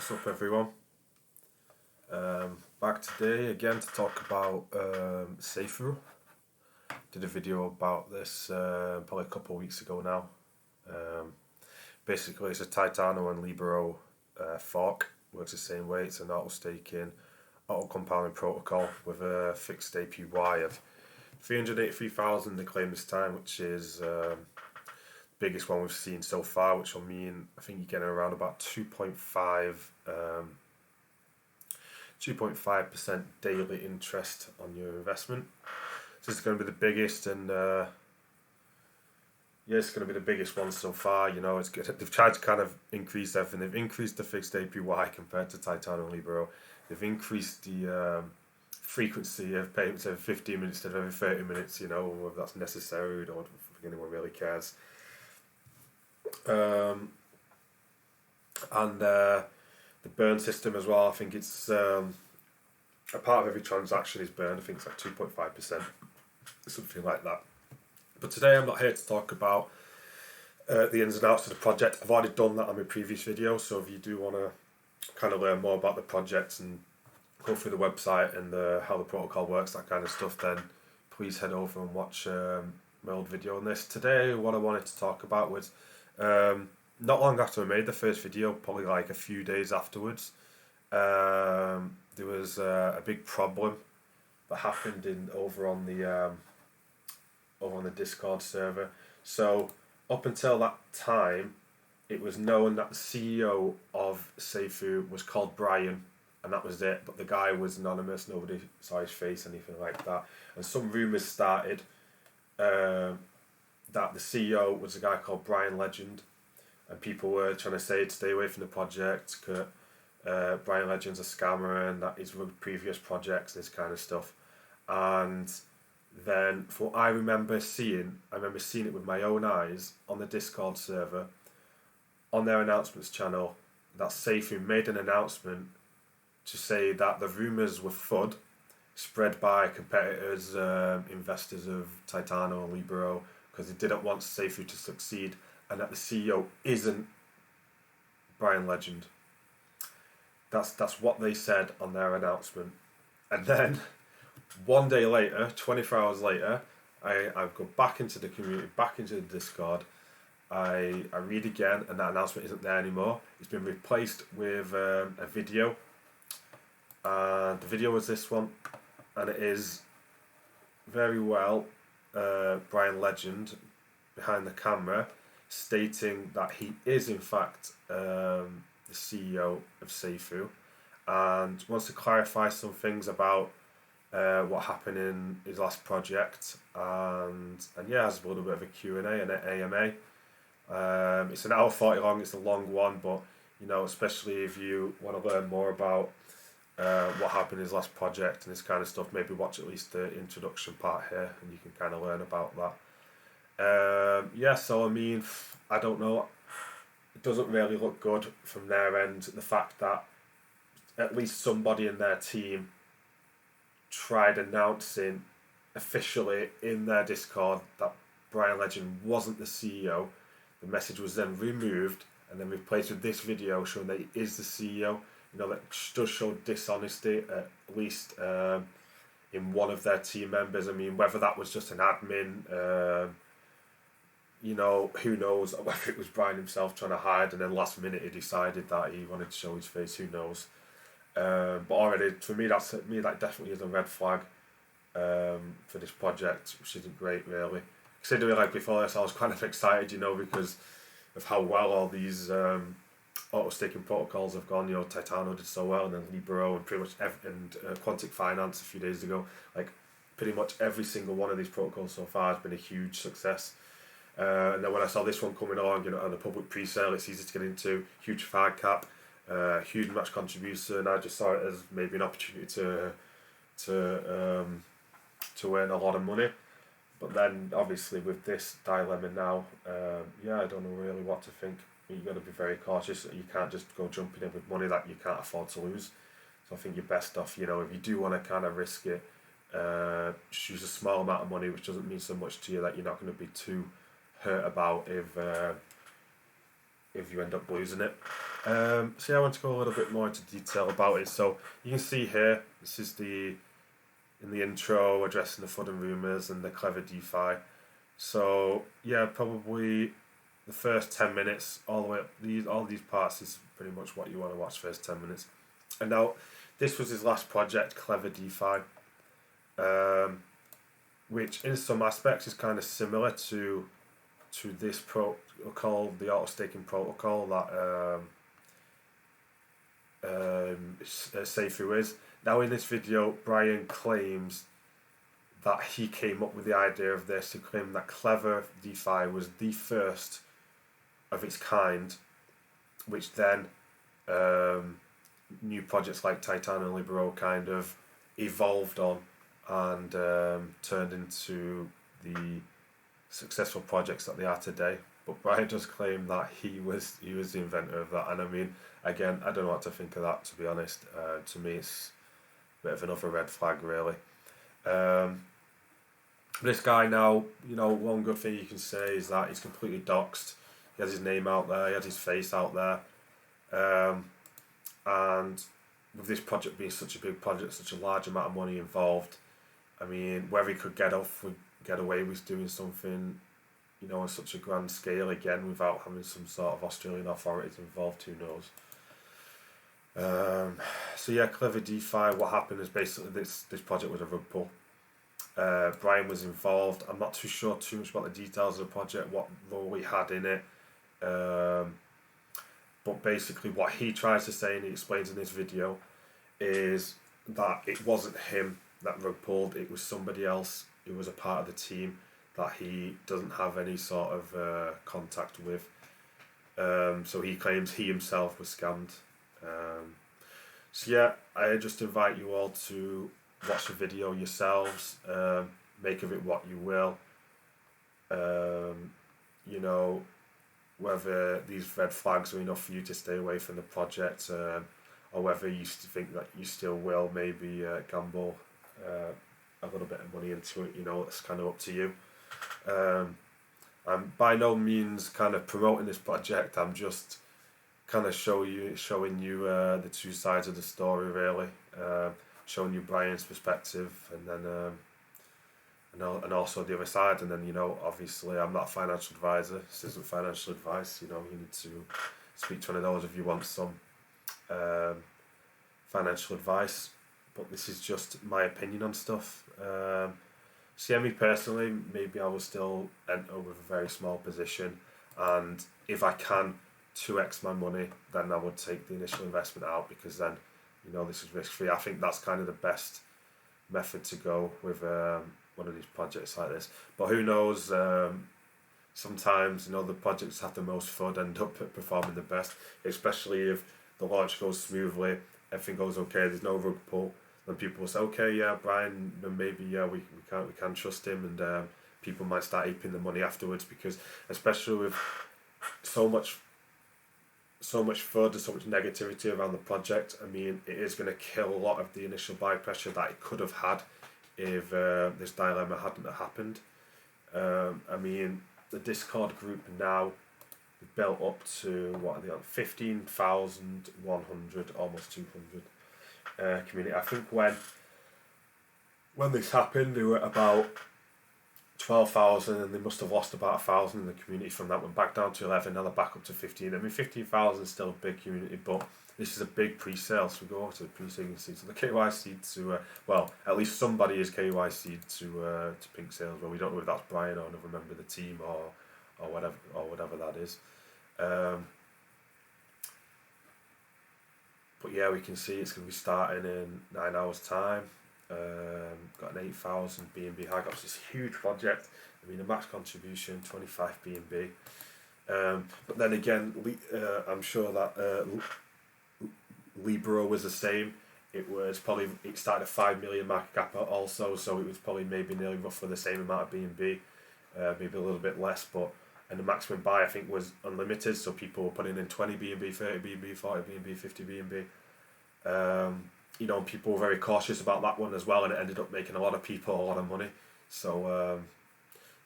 What's up, everyone? Back today again to talk about Seifu. Did a video about this probably a couple of weeks ago now. Basically, it's a Titano and Libero fork. Works the same way. It's an auto-staking, auto-compounding protocol with a fixed APY of 383,000 they claim this time, which is biggest one we've seen so far, which will mean I think you're getting around about 2.5% daily interest on your investment. So it's going to be the biggest, and it's going to be the biggest one so far. You know, it's good. They've tried to kind of increase everything. They've increased the fixed APY compared to Titano and Libero. They've increased the frequency of payments every 15 minutes instead of every 30 minutes. You know, whether that's necessary, I don't think anyone really cares. And the burn system as well. I think it's a part of every transaction is burned. I think it's like 2.5%, something like that. But today I'm not here to talk about the ins and outs of the project. I've already done that on my previous video. So if you do want to kind of learn more about the project and go through the website and how the protocol works, that kind of stuff, then please head over and watch my old video on this. Today, what I wanted to talk about was not long after I made the first video, probably like a few days afterwards, there was a big problem that happened over on the Discord server. So up until that time, it was known that the CEO of Seifu was called Brian, and that was it. But the guy was anonymous; nobody saw his face, anything like that. And some rumors started that the CEO was a guy called Brian Legend, and people were trying to say to stay away from the project. Brian Legend's a scammer, and that he's run previous projects, this kind of stuff. And then, for what I remember seeing it with my own eyes on the Discord server, on their announcements channel, that Seifu made an announcement to say that the rumours were FUD, spread by competitors, investors of Titano and Libero, because they didn't want Seifu to succeed, and that the CEO isn't Brian Legend. That's what they said on their announcement. And then, one day later, 24 hours later, I go back into the community, back into the Discord. I read again, and that announcement isn't there anymore. It's been replaced with a video. And the video was this one, and it is very well Brian Legend behind the camera stating that he is in fact the CEO of Seifu, and wants to clarify some things about what happened in his last project, and has a little bit of a Q&A and an AMA. It's an hour 40 long. It's a long one, but you know, especially if you want to learn more about what happened in his last project and this kind of stuff, maybe watch at least the introduction part here, and you can kind of learn about that. So I mean, I don't know. It doesn't really look good from their end. The fact that at least somebody in their team tried announcing officially in their Discord that Brian Legend wasn't the CEO. The message was then removed and then replaced with this video showing that he is the CEO. You know, that does show dishonesty, at least in one of their team members. I mean, whether that was just an admin, you know, who knows, whether it was Brian himself trying to hide and then last minute he decided that he wanted to show his face, who knows. But already, for me, that definitely is a red flag for this project, which isn't great, really. Considering, like, before this, I was kind of excited, you know, because of how well all these auto-staking protocols have gone. You know, Titano did so well, and then Libero, and pretty much Quantic Finance a few days ago. Like, pretty much every single one of these protocols so far has been a huge success. And then when I saw this one coming along, you know, on the public pre-sale, it's easy to get into, huge fag cap, huge match contribution, and I just saw it as maybe an opportunity to earn a lot of money. But then, obviously, with this dilemma now, I don't know really what to think. You've got to be very cautious. You can't just go jumping in with money that you can't afford to lose. So I think you're best off, you know, if you do want to kind of risk it, just use a small amount of money, which doesn't mean so much to you that you're not going to be too hurt about if if you end up losing it. So yeah, I want to go a little bit more into detail about it. So you can see here, this is in the intro addressing the FUD and rumours and the clever DeFi. So yeah, probably the first 10 minutes, all the way up, all these parts is pretty much what you want to watch first 10 minutes. And now, this was his last project, Clever DeFi, which in some aspects is kind of similar to this protocol, the auto staking protocol that Seifu is. Now in this video, Brian claims that he came up with the idea of this. He claimed that Clever DeFi was the first of its kind, which then new projects like Titan and Libero kind of evolved on and turned into the successful projects that they are today. But Brian does claim that he was the inventor of that, and I mean, again, I don't know what to think of that, to be honest. To me, it's a bit of another red flag, really. This guy now, one good thing you can say is that he's completely doxed. He has his name out there, he has his face out there, and with this project being such a big project, such a large amount of money involved, I mean, whether he could get away with doing something, on such a grand scale again without having some sort of Australian authorities involved, who knows. So yeah, Clever DeFi, what happened is basically this project was a rug pull. Brian was involved. I'm not too sure too much about the details of the project, what role he had in it. But basically what he tries to say, and he explains in this video, is that it wasn't him that rug pulled, it was somebody else who was a part of the team that he doesn't have any sort of contact with. So he claims he himself was scammed. So yeah, I just invite you all to watch the video yourselves, make of it what you will. Whether these red flags are enough for you to stay away from the project, or whether you think that you still will maybe gamble a little bit of money into it, it's kind of up to you. I'm by no means kind of promoting this project. I'm just kind of showing you the two sides of the story, really, showing you Brian's perspective, and then and also the other side. And then obviously I'm not a financial advisor. This isn't financial advice. You need to speak to one of those if you want some financial advice. But this is just my opinion on stuff. See, me personally, maybe I will still enter with a very small position, and if I can 2x my money, then I would take the initial investment out, because then this is risk free. I think that's kind of the best method to go with one of these projects like this. But who knows? Sometimes the projects have the most fun end up performing the best, especially if the launch goes smoothly, everything goes okay, there's no rug pull. Then people will say, okay, yeah, Brian, maybe we can trust him, and people might start heaping the money afterwards, because especially with so much FUD and so much negativity around the project, I mean, it is going to kill a lot of the initial buy pressure that it could have had if this dilemma hadn't happened. I mean, the Discord group now built up to, what are they on, 15,100, almost 200. Community. I think when this happened, they were about 12,000, and they must have lost about 1,000 in the community from that. Went back down to 11, now they're back up to 15. I mean, 15,000 is still a big community, but this is a big pre-sale, so we go over to the pre-sale. So the KYC to at least somebody is KYC to Pink Sales. Well, we don't know if that's Brian or another member of the team or whatever that is. But yeah, we can see it's going to be starting in 9 hours time. Got an 8,000 BNB high. Got this huge project. I mean, the max contribution 25 BNB. But then again, I'm sure that Libero was the same. It started at 5 million market cap also, so it was probably maybe nearly roughly the same amount of BNB, maybe a little bit less, and the maximum buy I think was unlimited, so people were putting in 20 BNB, 30 BNB, 40 BNB, 50 BNB. And people were very cautious about that one as well, and it ended up making a lot of people a lot of money. So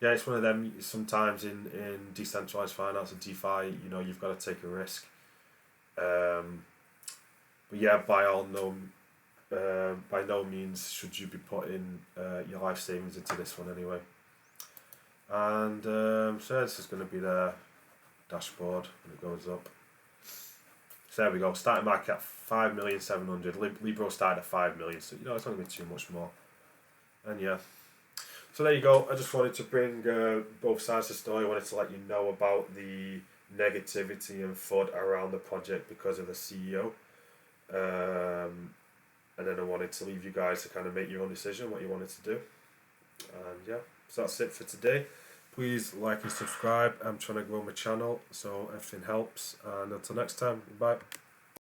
Yeah, it's one of them. Sometimes in decentralized finance and DeFi, you've got to take a risk. Um, but yeah, by no means should you be putting your life savings into this one anyway. And so this is going to be the dashboard when it goes up. So there we go. Starting market at 5,700,000. Libro started at 5 million, so it's not going to be too much more. And yeah. So there you go. I just wanted to bring both sides of the story. I wanted to let you know about the negativity and FUD around the project because of the CEO. And then I wanted to leave you guys to kind of make your own decision what you wanted to do. And yeah, so that's it for today. Please like and subscribe. I'm trying to grow my channel, so everything helps. And until next time, bye.